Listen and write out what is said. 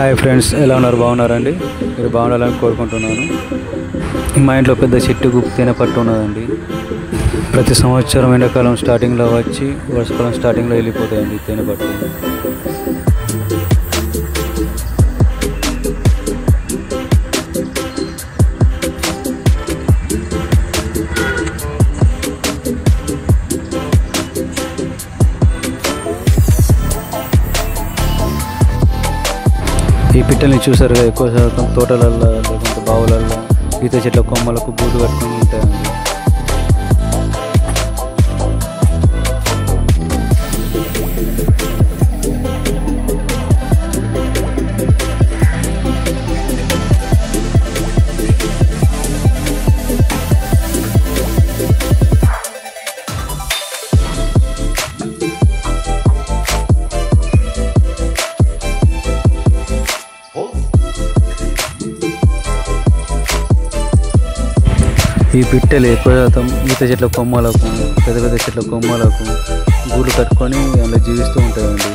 Hi friends, ఎలా ఉన్నారు? బాగున్నారండి? మీరు బాగుండాలని కోరుకుంటున్నాను. మా ఇంట్లో పెద్ద చెట్టుకు తేనె పట్టు ఉన్నదండి. ప్రతి సంవత్సరం ఎండాకాలం స్టార్టింగ్లో వచ్చి వర్షాకాలం స్టార్టింగ్లో వెళ్ళిపోతాయండి తేనె పట్టు. ఈ పిట్టల్ని చూసారుగా, ఎక్కువ శాతం తోటలల్లో లేకుంటే బావులల్లో ఈత చెట్ల కొమ్మలకు గూడు కట్టుకొని ఉంటాయండి. ఈ పిట్టలు ఎక్కువ శాతం ఈత చెట్ల కొమ్మలకు, పెద్ద పెద్ద చెట్ల కొమ్మలకు గూళ్ళు కట్టుకొని అందులో జీవిస్తూ ఉంటాయండి.